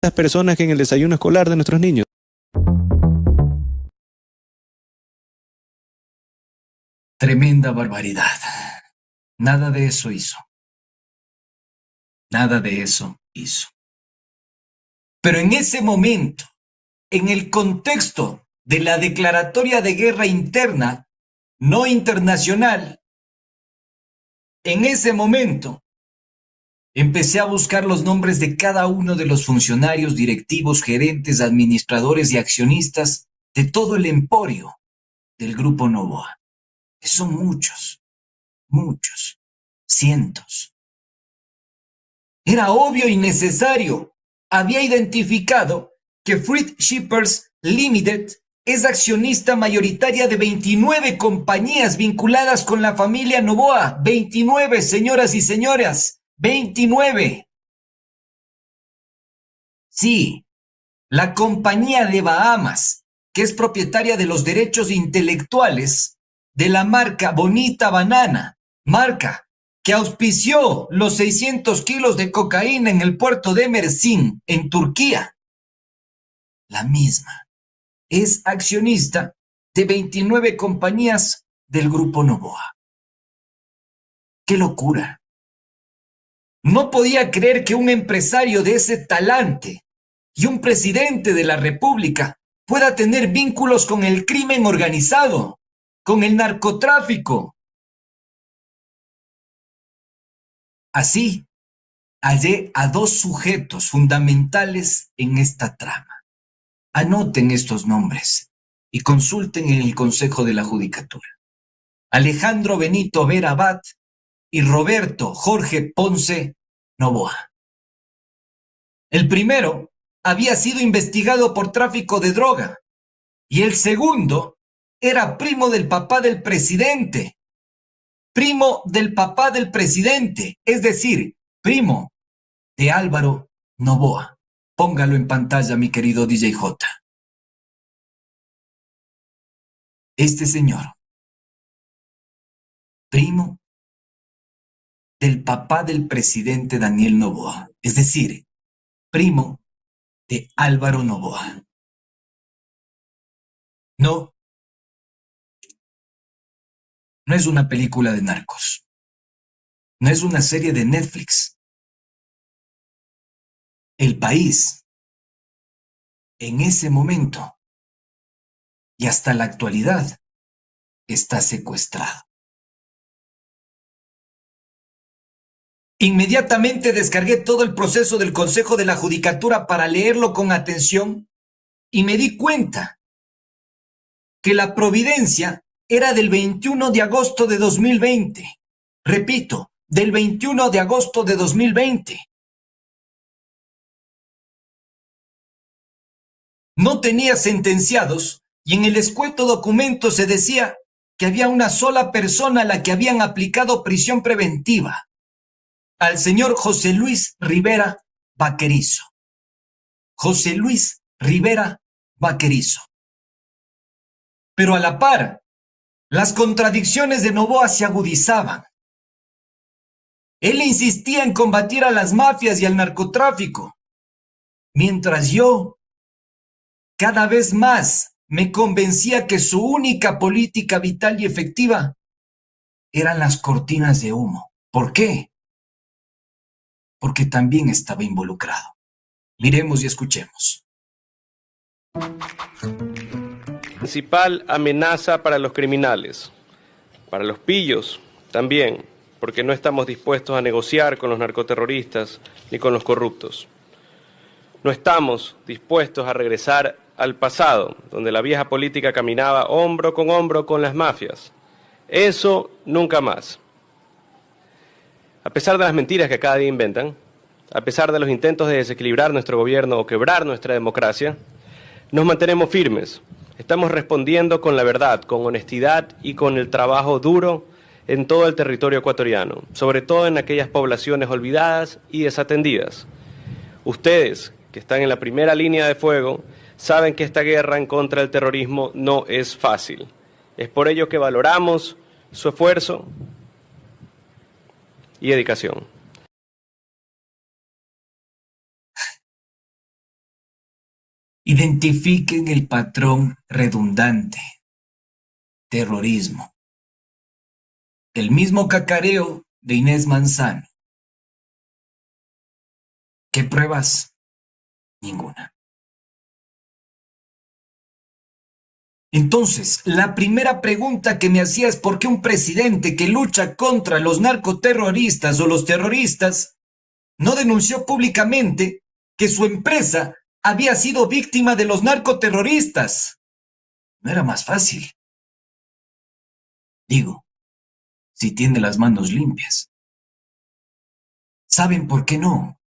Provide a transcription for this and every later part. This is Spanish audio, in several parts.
las personas que en el desayuno escolar de nuestros niños. Tremenda barbaridad. Nada de eso hizo. Nada de eso hizo. Pero en ese momento, en el contexto de la declaratoria de guerra interna, no internacional, en ese momento empecé a buscar los nombres de cada uno de los funcionarios, directivos, gerentes, administradores y accionistas de todo el emporio del Grupo Noboa, que son muchos, muchos, cientos. Era obvio y necesario. Había identificado que Freight Shippers Limited es accionista mayoritaria de 29 compañías vinculadas con la familia Noboa. 29, señoras y señores. 29. Sí, la compañía de Bahamas, que es propietaria de los derechos intelectuales de la marca Bonita Banana, marca que auspició los 600 kilos de cocaína en el puerto de Mersin, en Turquía. La misma es accionista de 29 compañías del Grupo Noboa. ¡Qué locura! No podía creer que un empresario de ese talante y un presidente de la República pueda tener vínculos con el crimen organizado, con el narcotráfico. Así, hallé a dos sujetos fundamentales en esta trama. Anoten estos nombres y consulten en el Consejo de la Judicatura. Alejandro Benito Vera Abad y Roberto Jorge Ponce Noboa. El primero había sido investigado por tráfico de droga y el segundo era primo del papá del presidente. Primo del papá del presidente, es decir, primo de Álvaro Noboa. Póngalo en pantalla, mi querido DJ J. Este señor, primo del papá del presidente Daniel Noboa, es decir, primo de Álvaro Noboa. No, no es una película de narcos. No es una serie de Netflix. El país, en ese momento y hasta la actualidad, está secuestrado. Inmediatamente descargué todo el proceso del Consejo de la Judicatura para leerlo con atención y me di cuenta que la providencia era del 21 de agosto de 2020. Repito, del 21 de agosto de 2020. No tenía sentenciados y en el escueto documento se decía que había una sola persona a la que habían aplicado prisión preventiva, al señor José Luis Rivera Vaquerizo. José Luis Rivera Vaquerizo. Pero a la par, las contradicciones de Noboa se agudizaban. Él insistía en combatir a las mafias y al narcotráfico, mientras yo cada vez más me convencía que su única política vital y efectiva eran las cortinas de humo. ¿Por qué? Porque también estaba involucrado. Miremos y escuchemos. Principal amenaza para los criminales, para los pillos también, porque no estamos dispuestos a negociar con los narcoterroristas ni con los corruptos. No estamos dispuestos a regresar al pasado, donde la vieja política caminaba hombro con las mafias. Eso nunca más. A pesar de las mentiras que cada día inventan, a pesar de los intentos de desequilibrar nuestro gobierno o quebrar nuestra democracia, nos mantenemos firmes. Estamos respondiendo con la verdad, con honestidad y con el trabajo duro en todo el territorio ecuatoriano, sobre todo en aquellas poblaciones olvidadas y desatendidas. Ustedes, que están en la primera línea de fuego, saben que esta guerra en contra del terrorismo no es fácil. Es por ello que valoramos su esfuerzo y dedicación. Identifiquen el patrón redundante. Terrorismo. El mismo cacareo de Inés Manzano. ¿Qué pruebas? Ninguna. Entonces, la primera pregunta que me hacía es ¿por qué un presidente que lucha contra los narcoterroristas o los terroristas no denunció públicamente que su empresa había sido víctima de los narcoterroristas? ¿No era más fácil? Digo, si tiene las manos limpias. ¿Saben por qué no?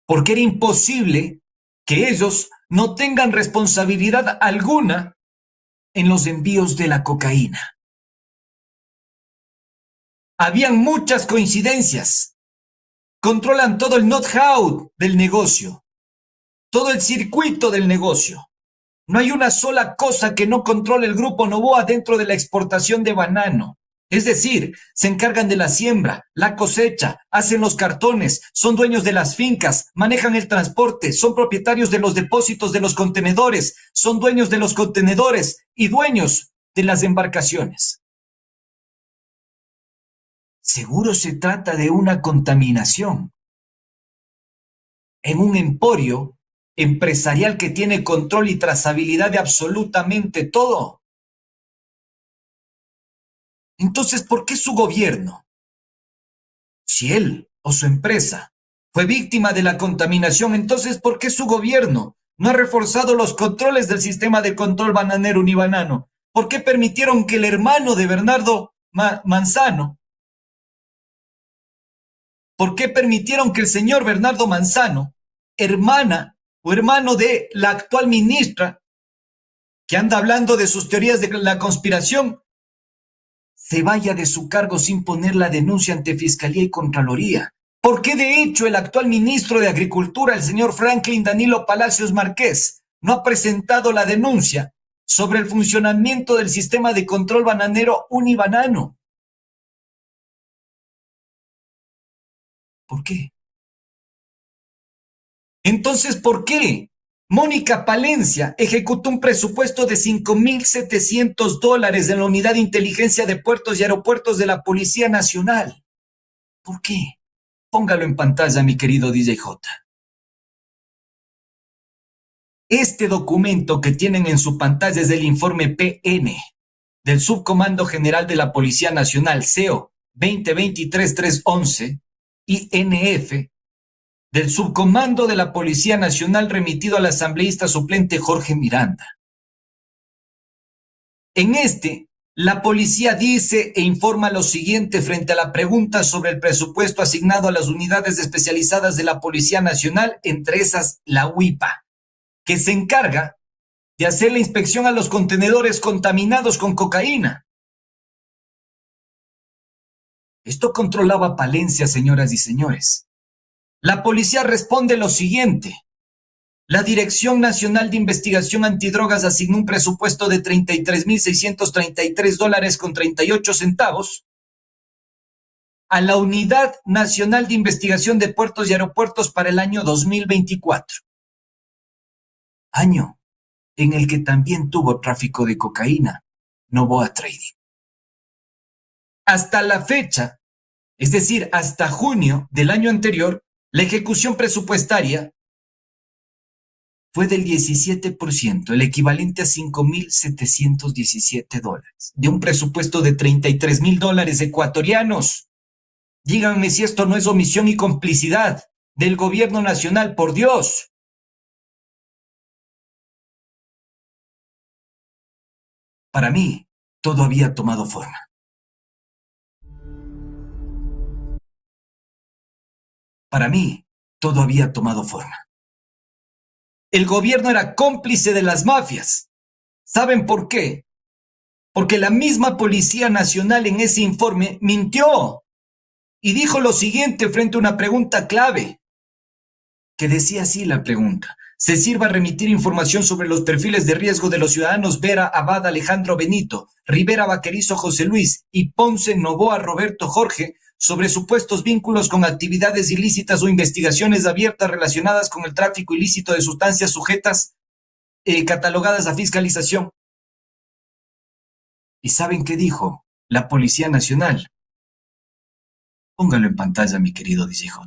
Porque era imposible que ellos no tengan responsabilidad alguna en los envíos de la cocaína. Habían muchas coincidencias. Controlan todo el know-how del negocio, todo el circuito del negocio. No hay una sola cosa que no controle el grupo Noboa dentro de la exportación de banano. Es decir, se encargan de la siembra, la cosecha, hacen los cartones, son dueños de las fincas, manejan el transporte, son propietarios de los depósitos de los contenedores, son dueños de los contenedores y dueños de las embarcaciones. Seguro se trata de una contaminación en un emporio empresarial que tiene control y trazabilidad de absolutamente todo. Entonces, ¿por qué su gobierno, si él o su empresa fue víctima de la contaminación, entonces ¿por qué su gobierno no ha reforzado los controles del sistema de control bananero unibanano? ¿Por qué permitieron que el hermano de Bernardo Manzano, por qué permitieron que el señor Bernardo Manzano, hermana o hermano de la actual ministra, que anda hablando de sus teorías de la conspiración, se vaya de su cargo sin poner la denuncia ante Fiscalía y Contraloría? ¿Por qué de hecho el actual ministro de Agricultura, el señor Franklin Danilo Palacios Márquez, no ha presentado la denuncia sobre el funcionamiento del sistema de control bananero unibanano? ¿Por qué? Entonces, ¿por qué Mónica Palencia ejecutó un presupuesto de $5,700 en la Unidad de Inteligencia de Puertos y Aeropuertos de la Policía Nacional? ¿Por qué? Póngalo en pantalla, mi querido DJ J. Este documento que tienen en su pantalla es del informe PN del Subcomando General de la Policía Nacional, CEO 2023-311, INF, del Subcomando de la Policía Nacional remitido al asambleísta suplente Jorge Miranda. En este, la policía dice e informa lo siguiente frente a la pregunta sobre el presupuesto asignado a las unidades especializadas de la Policía Nacional, entre esas la UIPA, que se encarga de hacer la inspección a los contenedores contaminados con cocaína. Esto controlaba Palencia, señoras y señores. La policía responde lo siguiente. La Dirección Nacional de Investigación Antidrogas asignó un presupuesto de $33,633,38 a la Unidad Nacional de Investigación de Puertos y Aeropuertos para el año 2024. Año en el que también tuvo tráfico de cocaína, Noboa Trading. Hasta la fecha, es decir, hasta junio del año anterior, la ejecución presupuestaria fue del 17%, el equivalente a $5,717, de un presupuesto de $33,000 ecuatorianos. Díganme si esto no es omisión y complicidad del gobierno nacional, por Dios. Para mí, todo había tomado forma. Para mí, todo había tomado forma. El gobierno era cómplice de las mafias. ¿Saben por qué? Porque la misma Policía Nacional en ese informe mintió y dijo lo siguiente frente a una pregunta clave, que decía así la pregunta: se sirva remitir información sobre los perfiles de riesgo de los ciudadanos Vera Abad Alejandro Benito, Rivera Vaquerizo José Luis y Ponce Noboa Roberto Jorge, sobre supuestos vínculos con actividades ilícitas o investigaciones abiertas relacionadas con el tráfico ilícito de sustancias sujetas catalogadas a fiscalización. ¿Y saben qué dijo la Policía Nacional? Póngalo en pantalla, mi querido DJJ.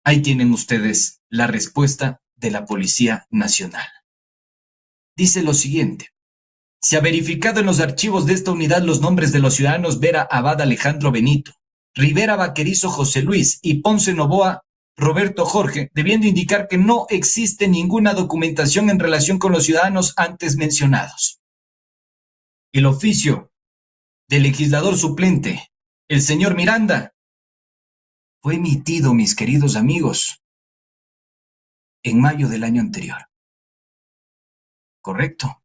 Ahí tienen ustedes la respuesta de la Policía Nacional. Dice lo siguiente: se ha verificado en los archivos de esta unidad los nombres de los ciudadanos Vera Abad Alejandro Benito, Rivera Vaquerizo José Luis y Ponce Novoa Roberto Jorge, debiendo indicar que no existe ninguna documentación en relación con los ciudadanos antes mencionados. El oficio del legislador suplente, el señor Miranda, fue emitido, mis queridos amigos, en mayo del año anterior. ¿Correcto?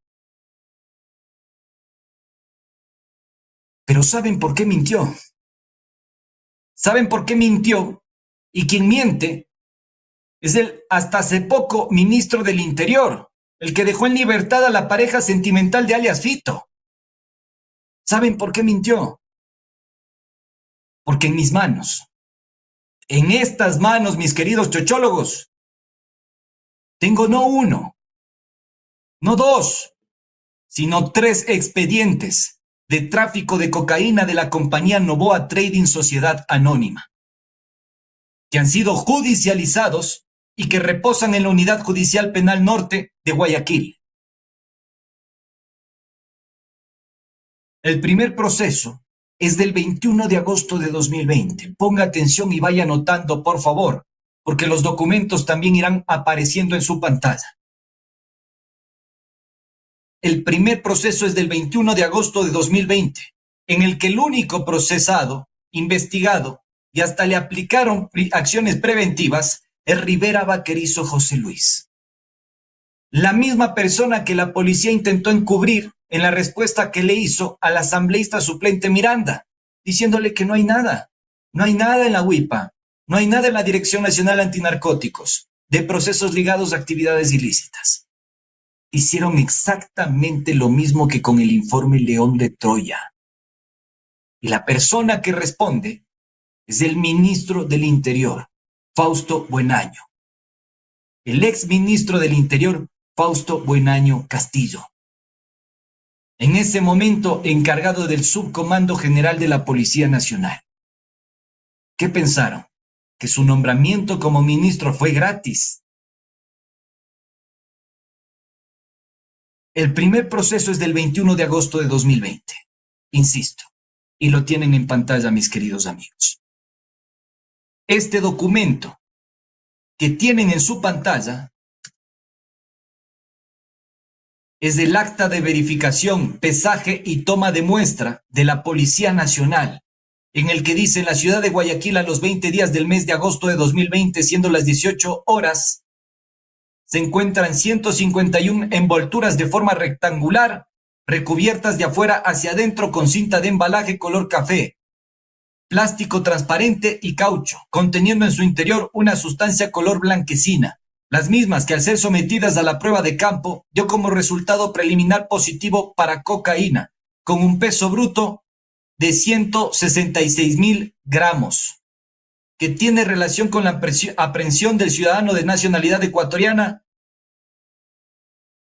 Pero ¿saben por qué mintió? ¿Saben por qué mintió? Y quien miente es el hasta hace poco ministro del Interior, el que dejó en libertad a la pareja sentimental de alias Fito. ¿Saben por qué mintió? Porque en mis manos, en estas manos, mis queridos chochólogos, tengo no uno, no dos, sino 3 expedientes de tráfico de cocaína de la compañía Novoa Trading Sociedad Anónima, que han sido judicializados y que reposan en la Unidad Judicial Penal Norte de Guayaquil. El primer proceso es del 21 de agosto de 2020. Ponga atención y vaya anotando, por favor, porque los documentos también irán apareciendo en su pantalla. El primer proceso es del 21 de agosto de 2020, en el que el único procesado, investigado y hasta le aplicaron acciones preventivas es Rivera Vaquerizo José Luis. La misma persona que la policía intentó encubrir en la respuesta que le hizo al asambleísta suplente Miranda, diciéndole que no hay nada en la UIPA, no hay nada en la Dirección Nacional Antinarcóticos de procesos ligados a actividades ilícitas. Hicieron exactamente lo mismo que con el informe León de Troya. Y la persona que responde es el ministro del Interior, Fausto Buenaño. El ex ministro del Interior, Fausto Buenaño Castillo. En ese momento encargado del Subcomando General de la Policía Nacional. ¿Qué pensaron? ¿Que su nombramiento como ministro fue gratis? El primer proceso es del 21 de agosto de 2020. Insisto, y lo tienen en pantalla, mis queridos amigos. Este documento que tienen en su pantalla es el acta de verificación, pesaje y toma de muestra de la Policía Nacional, en el que dice: en la ciudad de Guayaquil a los 20 días del mes de agosto de 2020, siendo las 18 horas, se encuentran 151 envolturas de forma rectangular, recubiertas de afuera hacia adentro con cinta de embalaje color café, plástico transparente y caucho, conteniendo en su interior una sustancia color blanquecina, las mismas que al ser sometidas a la prueba de campo dio como resultado preliminar positivo para cocaína, con un peso bruto de 166.000 gramos, que tiene relación con la aprehensión del ciudadano de nacionalidad ecuatoriana,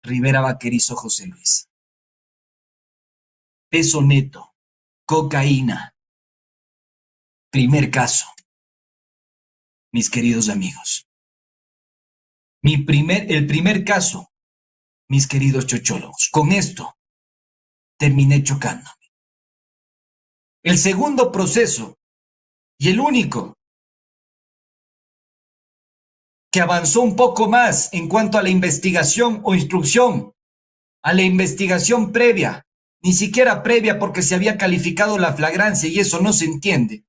Rivera Vaquerizo José Luis. Peso neto, cocaína. Primer caso, mis queridos amigos. El primer caso, mis queridos chochólogos. Con esto terminé chocándome. El segundo proceso, y el único, que avanzó un poco más en cuanto a la investigación o instrucción, a la investigación previa, ni siquiera previa porque se había calificado la flagrancia y eso no se entiende.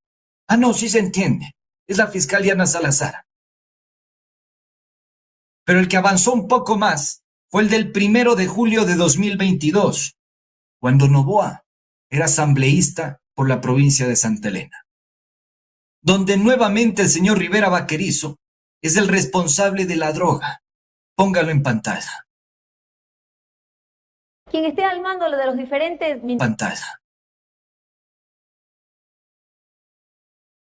Ah, no, sí se entiende. Es la fiscal Diana Salazar. Pero el que avanzó un poco más fue el del 1 de julio de 2022, cuando Novoa era asambleísta por la provincia de Santa Elena, donde nuevamente el señor Rivera Vaquerizo es el responsable de la droga. Póngalo en pantalla. quien esté al mando de los diferentes... Pantalla.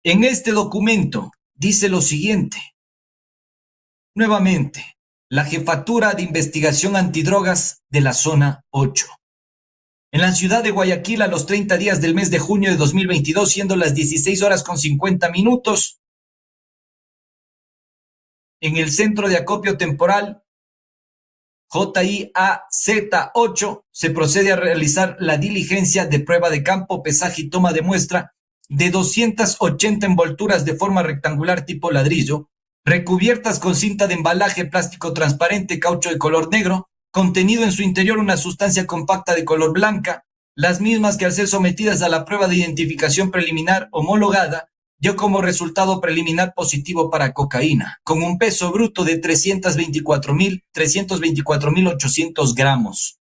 En este documento dice lo siguiente. Nuevamente, la Jefatura de Investigación Antidrogas de la Zona 8. En la ciudad de Guayaquil, a los 30 días del mes de junio de 2022, siendo las 16:50, en el centro de acopio temporal JIAZ8 se procede a realizar la diligencia de prueba de campo, pesaje y toma de muestra de 280 envolturas de forma rectangular tipo ladrillo, recubiertas con cinta de embalaje, plástico transparente, caucho de color negro, contenido en su interior una sustancia compacta de color blanca, las mismas que al ser sometidas a la prueba de identificación preliminar homologada, dio como resultado preliminar positivo para cocaína, con un peso bruto de 324.800 gramos,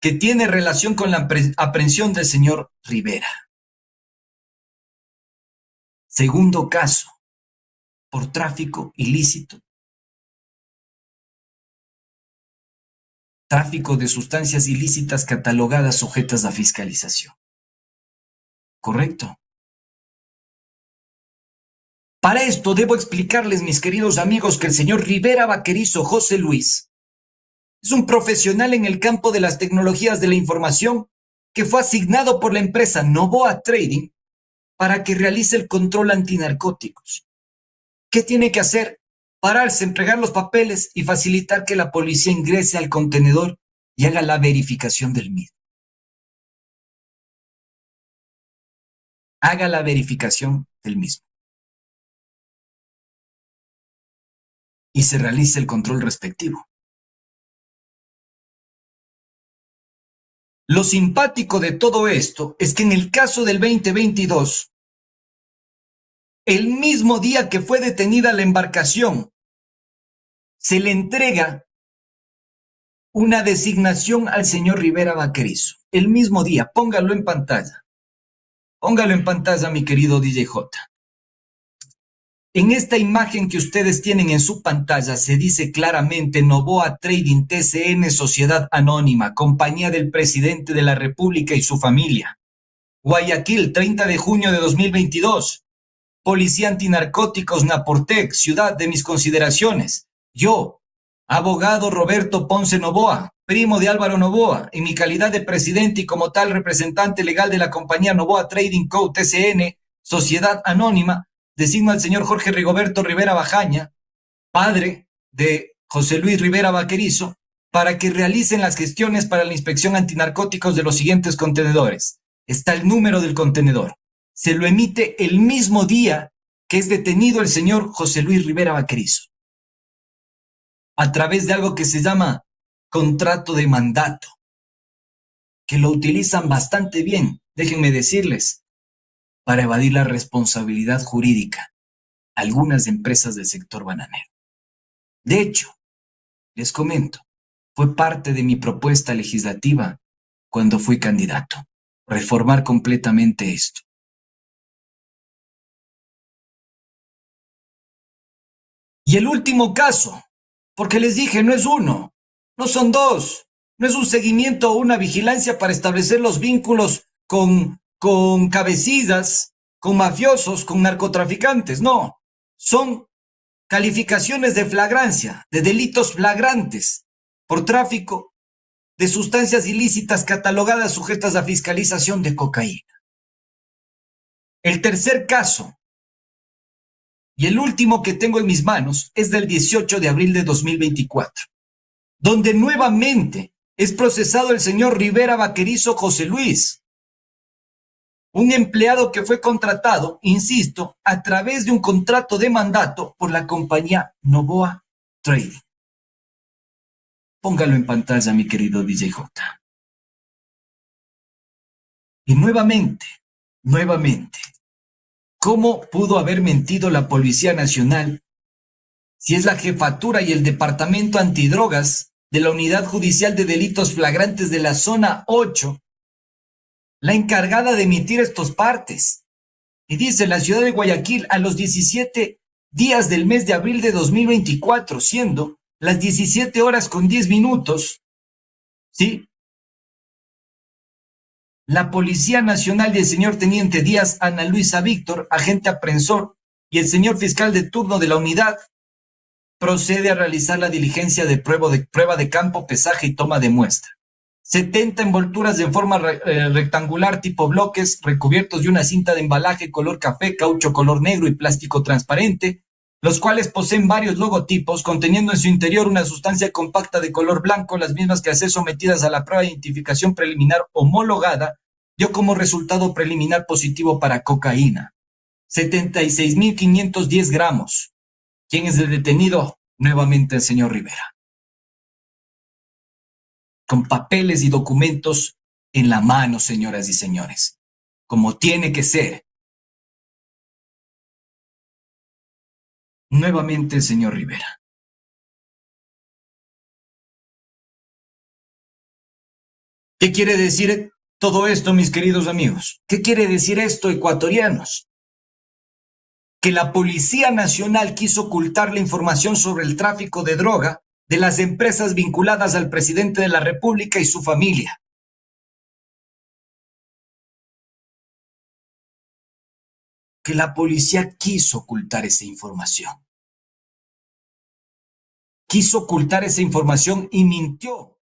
que tiene relación con la aprehensión del señor Rivera. Segundo caso, por tráfico ilícito. Tráfico de sustancias ilícitas catalogadas sujetas a fiscalización. ¿Correcto? Para esto debo explicarles, mis queridos amigos, que el señor Rivera Vaquerizo José Luis es un profesional en el campo de las tecnologías de la información que fue asignado por la empresa Novoa Trading para que realice el control antinarcóticos. ¿Qué tiene que hacer? Pararse, entregar los papeles y facilitar que la policía ingrese al contenedor y haga la verificación del mismo. Haga la verificación del mismo. Y se realice el control respectivo. Lo simpático de todo esto es que en el caso del 2022, el mismo día que fue detenida la embarcación, se le entrega una designación al señor Rivera Vaquerizo. El mismo día, póngalo en pantalla. Póngalo en pantalla, mi querido DJ J. En esta imagen que ustedes tienen en su pantalla se dice claramente Novoa Trading TCN Sociedad Anónima, compañía del presidente de la República y su familia. Guayaquil, 30 de junio de 2022. Policía Antinarcóticos Naportec, ciudad de mis consideraciones. Yo, abogado Roberto Ponce Novoa, primo de Álvaro Novoa, en mi calidad de presidente y como tal representante legal de la compañía Novoa Trading Co. TCN, Sociedad Anónima, designo al señor Jorge Rigoberto Rivera Bajaña, padre de José Luis Rivera Vaquerizo, para que realicen las gestiones para la inspección antinarcóticos de los siguientes contenedores. Está el número del contenedor. Se lo emite el mismo día que es detenido el señor José Luis Rivera Vaquerizo, a través de algo que se llama contrato de mandato, que lo utilizan bastante bien, déjenme decirles, para evadir la responsabilidad jurídica algunas empresas del sector bananero. De hecho, les comento, fue parte de mi propuesta legislativa cuando fui candidato, reformar completamente esto. Y el último caso, porque les dije, no es uno, no son dos, no es un seguimiento o una vigilancia para establecer los vínculos con cabecillas, con mafiosos, con narcotraficantes, no, son calificaciones de flagrancia, de delitos flagrantes por tráfico de sustancias ilícitas catalogadas sujetas a fiscalización de cocaína. El tercer caso y el último que tengo en mis manos es del 18 de abril de 2024, donde nuevamente es procesado el señor Rivera Vaquerizo José Luis, un empleado que fue contratado, insisto, a través de un contrato de mandato por la compañía Novoa Trading. Póngalo en pantalla, mi querido DJ J. Y nuevamente, ¿cómo pudo haber mentido la Policía Nacional si es la jefatura y el Departamento Antidrogas de la Unidad Judicial de Delitos Flagrantes de la Zona 8 la encargada de emitir estos partes? Y dice la ciudad de Guayaquil a los 17 días del mes de abril de 2024, siendo las 17:10, ¿sí? La Policía Nacional y el señor Teniente Díaz, Ana Luisa Víctor, agente aprensor, y el señor fiscal de turno de la unidad, procede a realizar la diligencia de prueba de campo, pesaje y toma de muestra. 70 envolturas en forma rectangular tipo bloques, recubiertos de una cinta de embalaje color café, caucho color negro y plástico transparente, los cuales poseen varios logotipos, conteniendo en su interior una sustancia compacta de color blanco, las mismas que al ser sometidas a la prueba de identificación preliminar homologada, dio como resultado preliminar positivo para cocaína. 76.510 gramos. ¿Quién es el detenido? Nuevamente el señor Rivera. Con papeles y documentos en la mano, señoras y señores, como tiene que ser. Nuevamente el señor Rivera. ¿Qué quiere decir todo esto, mis queridos amigos? ¿Qué quiere decir esto, ecuatorianos? Que la Policía Nacional quiso ocultar la información sobre el tráfico de droga de las empresas vinculadas al presidente de la República y su familia. Que la policía quiso ocultar esa información. Quiso ocultar esa información y mintió